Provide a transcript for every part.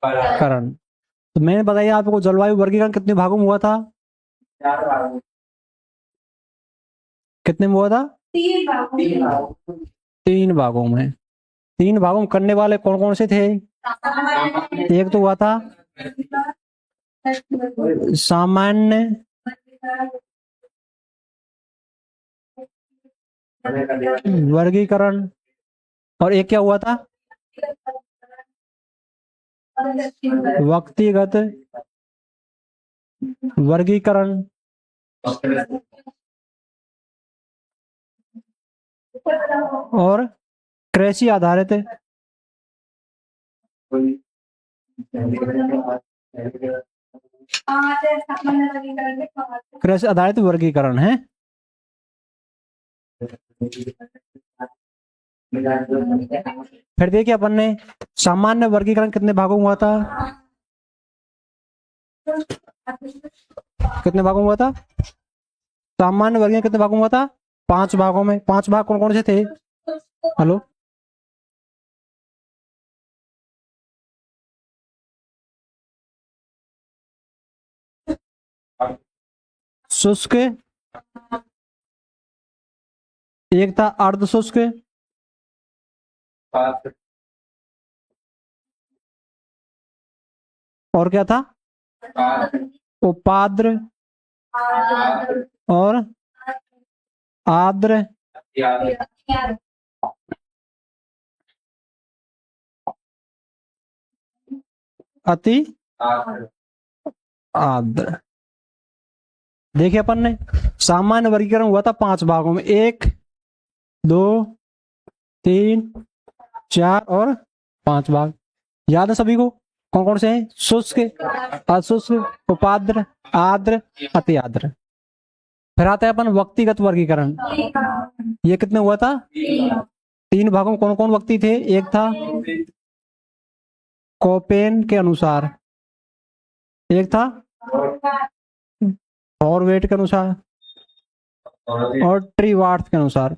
करण। तो मैंने बताया आपको जलवायु वर्गीकरण कितने भागों में हुआ था? 4 भागों। कितने में हुआ था? 3 भागों। 3 भागों में। 3 भागों में करने वाले कौन कौन से थे? एक तो हुआ था सामान्य, वर्गीकरण, और एक क्या हुआ था? व्यक्तिगत वर्गीकरण। और कृषि आधारित, कृषि आधारित वर्गीकरण है। फिर देखिए अपन ने सामान्य वर्गीकरण कितने भागों में हुआ था? कितने भागों में हुआ था? सामान्य वर्गीकरण कितने भागों में हुआ था? 5 भागों में। 5 भाग कौन कौन से थे? हेलो, शुष्क, एक था अर्ध शुष्क, और क्या था? उपाद्र और आद्र। अति आद्र। देखिए अपन ने सामान्य वर्गीकरण हुआ था 5 भागों में, 1, 2, 3, 4 और 5 भाग। याद है सभी को? कौन कौन से हैं? शुष्क, अशुष्क, उपाद्र, आद्र, अति आद्र। फिर आता है अपन व्यक्तिगत वर्गीकरण। ये कितने हुआ था? 3 भागों में कौन कौन व्यक्ति थे? एक था कोपेन के अनुसार, एक था फॉरवेट के अनुसार, और ट्रीवार्थ के अनुसार।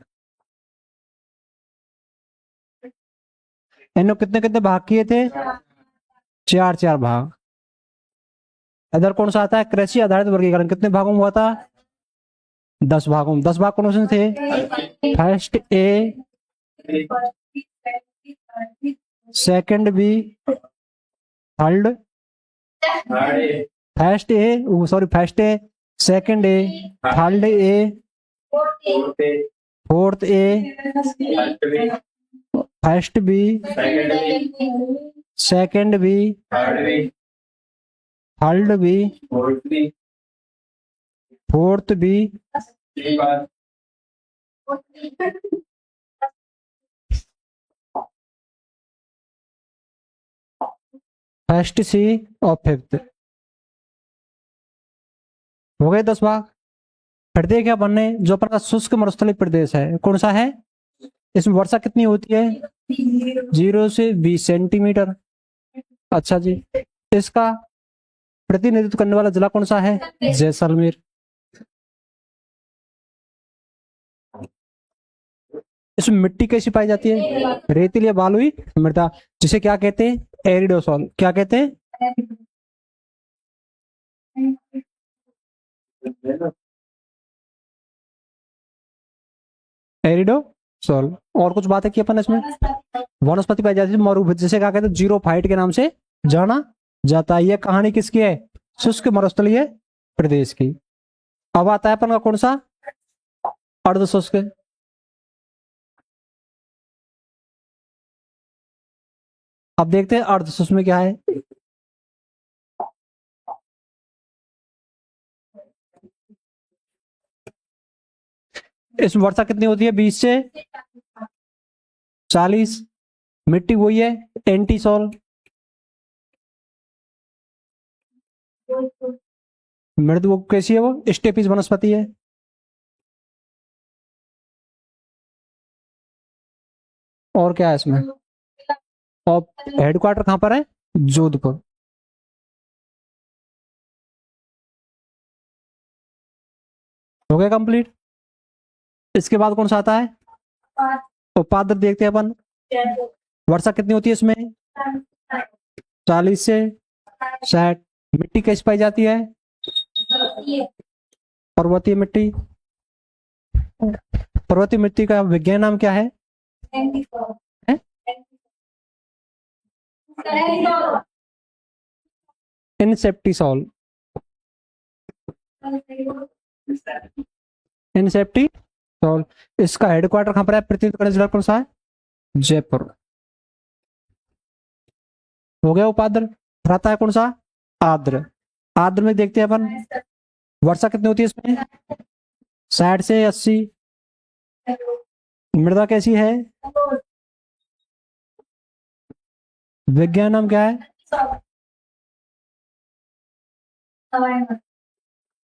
इन्होंने कितने कितने भाग किए थे? 4 भाग। इधर कौन सा आता है? कृषि आधारित वर्गीकरण कितने भागों में हुआ था? 10 भागों में। 10 भाग कौन से थे? First A, second B, third, first A, sorry first A, second A, third A, fourth A, first B, second B, third B, fourth B, first C और फिफ्थ। हो गए 10 भाग। फिर देखिए अपन ने जो अपन का शुष्क मरुस्थलीय प्रदेश है कौन सा है? इसमें वर्षा कितनी होती है? 0 से 20 सेंटीमीटर। अच्छा जी, इसका प्रतिनिधित्व करने वाला जिला कौन सा है? जैसलमेर। इसमें मिट्टी कैसी पाई जाती है? रेतीली या बालुई मृदा, जिसे क्या कहते हैं? एरिडोसॉल। क्या कहते हैं? एरिडोसॉल। और कुछ बातें की अपन इसमें? वनस्पति पाई जाती है मरुभूमि, जिसे क्या कहते हैं? जीरो फाइट के नाम से जाना जाता है। यह कहानी किसकी है? शुष्क मरुस्थलीय प्रदेश की। अब आता है अपन का कौन सा? अर्ध शुष्क। अब देखते हैं अर्ध शुष्क में क्या है। इसमें वर्षा कितनी होती है? 20 से 40। मिट्टी वही है, एंटीसॉल। मृद वो कैसी है? वो स्टेपिस वनस्पति है। और क्या है इसमें? और हेडक्वार्टर कहां पर है? जोधपुर। हो गया कंप्लीट। इसके बाद कौन सा आता है? उपाद्र देखते हैं अपन। वर्षा कितनी होती है इसमें? 40 से 60। मिट्टी कैसी पाई जाती है? पर्वतीय मिट्टी। पर्वतीय मिट्टी का विज्ञान नाम क्या है? है? इनसेप्टिसॉल। इनसेप्टिसॉल। इसका हेडक्वार्टर कहां पर है? पृथ्वी का जिला कौन सा है? जयपुर। हो गया उपाद्र। रहता है कौन सा? आर्द्र। आर्द्र में देखते हैं अपन वर्षा कितनी होती है इसमें? 60 से 80। मृदा कैसी है? विज्ञान नाम क्या है?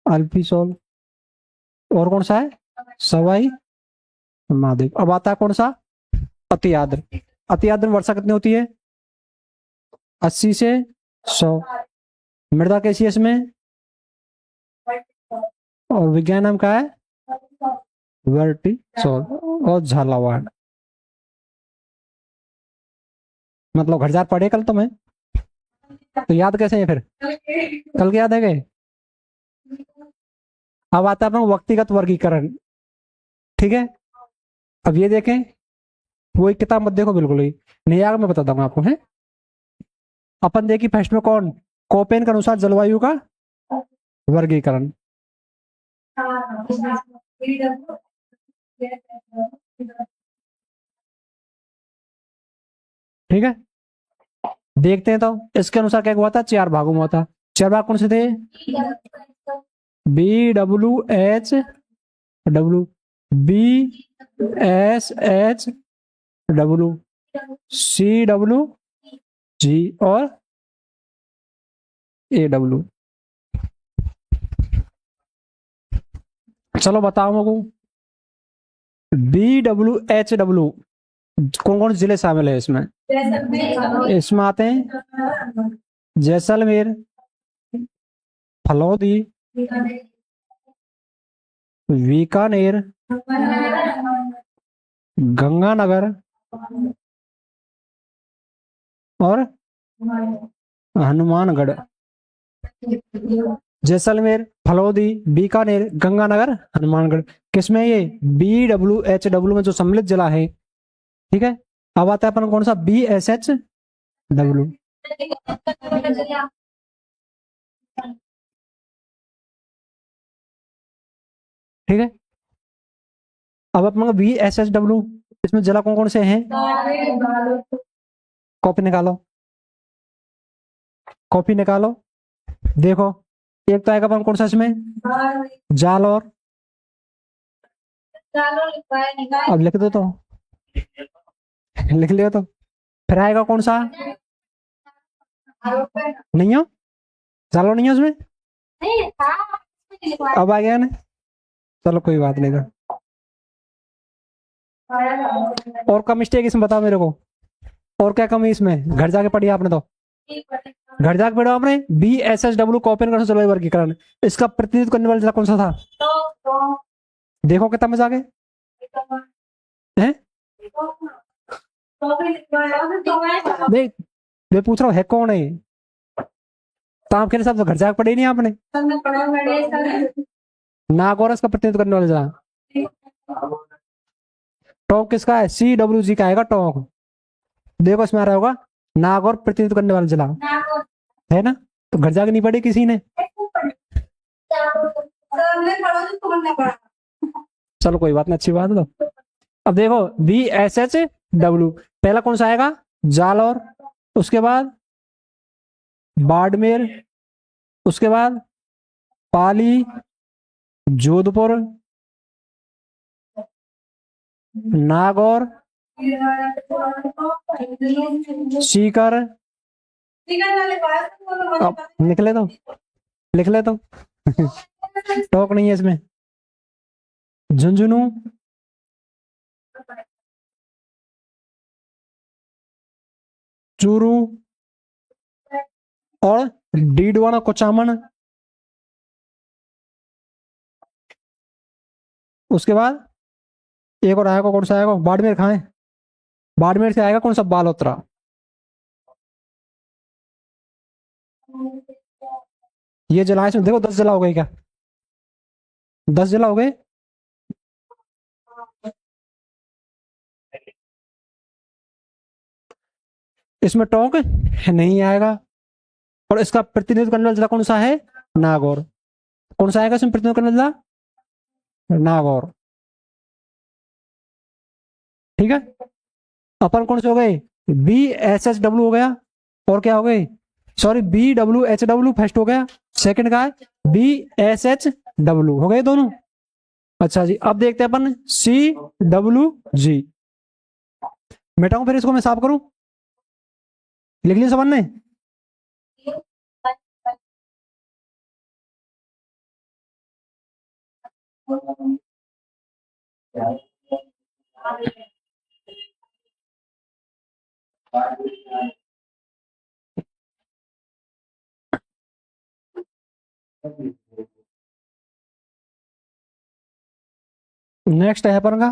अल्फीसॉल। और कौन सा है? सवाई माधव। अब आता है कौन सा? अति आर्द्र। अति आर्द्र में वर्षा कितनी होती है? 80 से 100। मृदा कैसी है इसमें? और विज्ञान नाम क्या है? वर्टिसॉल और झालावाड़। मतलब घर जार पढ़े कल तो मैं, तो याद कैसे है फिर? कल के याद है गए? अब आता है अपना व्यक्तिगत वर्गीकरण। ठीक है, अब ये देखें, वो एक किताब मत देखो बिल्कुल ही, नहीं आगे मैं बताता हूँ आपको। है अपन देखिए फर्स्ट में कौन? कोपेन के अनुसार जलवायु का वर्गीकरण। ठीक है, देखते हैं तो इसके अनुसार क्या हुआ था? 4 भागों में हुआ था। 4 भाग कौन से थे? B W H W, B S H W, C W G और ए डब्ल्यू। चलो बताओ मुझको, बी डब्ल्यू एच डब्ल्यू कौन कौन से जिले शामिल है इसमें? इसमें आते हैं जैसलमेर, फलौदी, बीकानेर, गंगानगर और हनुमानगढ़। जैसलमेर, फलौदी, बीकानेर, गंगानगर, हनुमानगढ़। किसमें? ये बी डब्ल्यू एच डब्ल्यू में जो सम्मिलित जिला है। ठीक है, अब आता है अपन कौन सा? B S H W. ठीक है, अब अपन बी एस एच डब्ल्यू, इसमें जिला कौन कौन से हैं? कॉपी निकालो, कॉपी निकालो। देखो, एक तो आएगा अपन कौन सा इसमें? जालौर। अब लिख दो तो, लिख लियो तो। फिर आएगा कौन सा? नहीं हो? जालौर नहीं है उसमें? अब आ गया ना, चलो कोई बात नहीं था। और का मिस्टेक इसमें बताओ मेरे को, और क्या कमी इसमें? घर जाके पढ़ी आपने तो, घर जाके पढ़ो आपने। B S S W Koppen का जलवायु वर्गीकरण, इसका प्रतिनिधित्व करने वाला जिला कौन सा था? देखो कितना मजा आ गया है। देख, मैं पूछ रहा हूँ है कौन है? तो आपके हिसाब से घर जाके पढ़े नहीं आपने? नागौर इसका प्रतिनिधित्व करने वाला जिला। टोंक किसका है? सी डब्ल्यू जी का आएगा टोंक। देखो इसमें आ रहा होगा नागौर प्रतिनिधित्व करने वाला जिला, है ना? तो घर जाके नहीं पढ़े किसी ने? चलो कोई बात नहीं, अच्छी बात है। तो अब देखो बी एस एच डब्ल्यू, पहला कौन सा आएगा? जालौर, उसके बाद बाड़मेर, उसके बाद पाली, जोधपुर, नागौर, सीकर। अब निकले तो, लिख ले तो। टोक नहीं है इसमें। झुंझुनू, चूरू और डीडवाना कोचामन। उसके बाद एक और आएगा, कौन सा आएगा? बाड़मेर। कहाँ है? बाड़मेर से आएगा कौन सा? बालोतरा। ये जिला इसमें देखो 10 जिला हो गए क्या? 10 जिला हो गए। इसमें टोंक नहीं आएगा। और इसका प्रतिनिधित्व करने वाला जिला कौन सा है? नागौर। कौन सा आएगा इसमें प्रतिनिधित्व करने वाला जिला? नागौर। ठीक है। अपन कौन से हो गए? BSHW हो गया। और क्या हो गए? सॉरी, BWHW फर्स्ट हो गया। सेकंड का है BSHW, हो गए दोनों। अच्छा जी, अब देखते हैं अपन CWG। मिटाऊं फिर इसको, मैं साफ करूं? लिख लिया सबन ने? नेक्स्ट है अपन का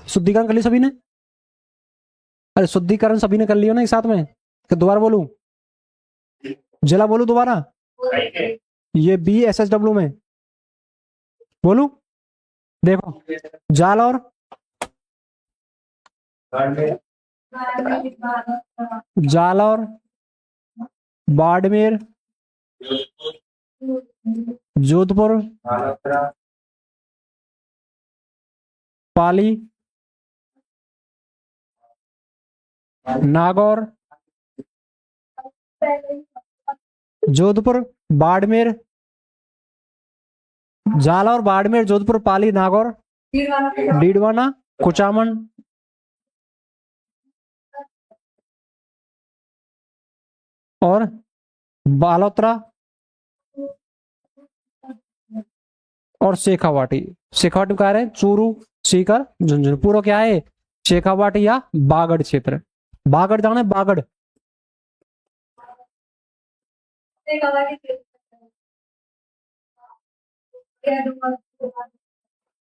शुद्धिकरण। कर ली सभी ने? अरे शुद्धिकरण सभी ने कर लिया ना एक साथ में? कि दोबारा बोलूं? जिला बोलूं दोबारा? ये BSHW में बोलूं? देखो, जालौर, जालौर, बाड़मेर, जोधपुर, पाली, नागौर, जोधपुर, बाड़मेर, जालौर, बाड़मेर, जोधपुर, पाली, नागौर, डीडवाना, कुचामन, और बालोतरा और शेखावाटी। शेखावाटी कह रहे हैं चूरू, सीकर, झुंझुनू। पूरा क्या है? शेखावाटी या बागड़ क्षेत्र। बागड़ जाना है? बागड़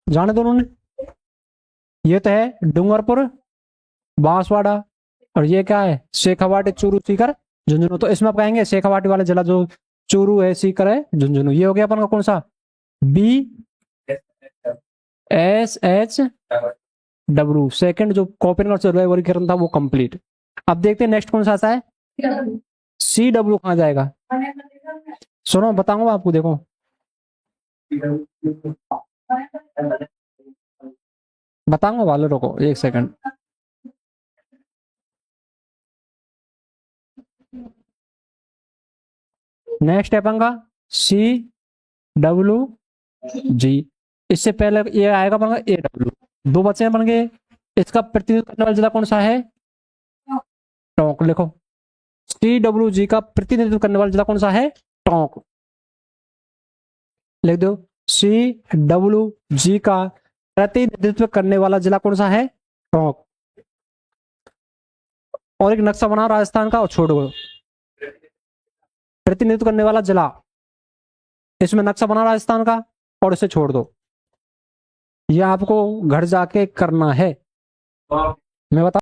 जाने दोनों ने। ये तो है डूंगरपुर, बांसवाड़ा, और ये क्या है? शेखावाटी, चूरू, सीकर, झुंझुनू। तो इसमें आप कहेंगे शेखावाटी वाला जिला जो चूरू है, सीकर है, झुंझुनू। ये हो गया अपन का कौन सा? BSHW। सेकंड जो कॉपी चल रहा है वर्गीकरण था वो कंप्लीट। अब देखते हैं नेक्स्ट कौन सा आता है। CW कहाँ जाएगा? सुनो, बताऊंगा आपको, देखो। बताऊंगा वाले, रुको एक सेकंड। नेक्स्ट है अपन का CWG। इससे पहले ये आएगा अपन का AW। दो बच्चे हैं अपन के। इसका प्रतिनिधित्व करने वाला जिला कौन सा है? टोंक। लिखो, CWG का प्रतिनिधित्व करने वाला जिला कौन सा है? टोंक। लिख दो, CWG का प्रतिनिधित्व करने वाला जिला कौन सा है? टोंक। और एक नक्शा बनाओ राजस्थान का और छोड़ दो। प्रतिनिधित्व करने वाला जिला, इसमें नक्शा बना राजस्थान का और इसे छोड़ दो। ये आपको घर जाके करना है। मैं बता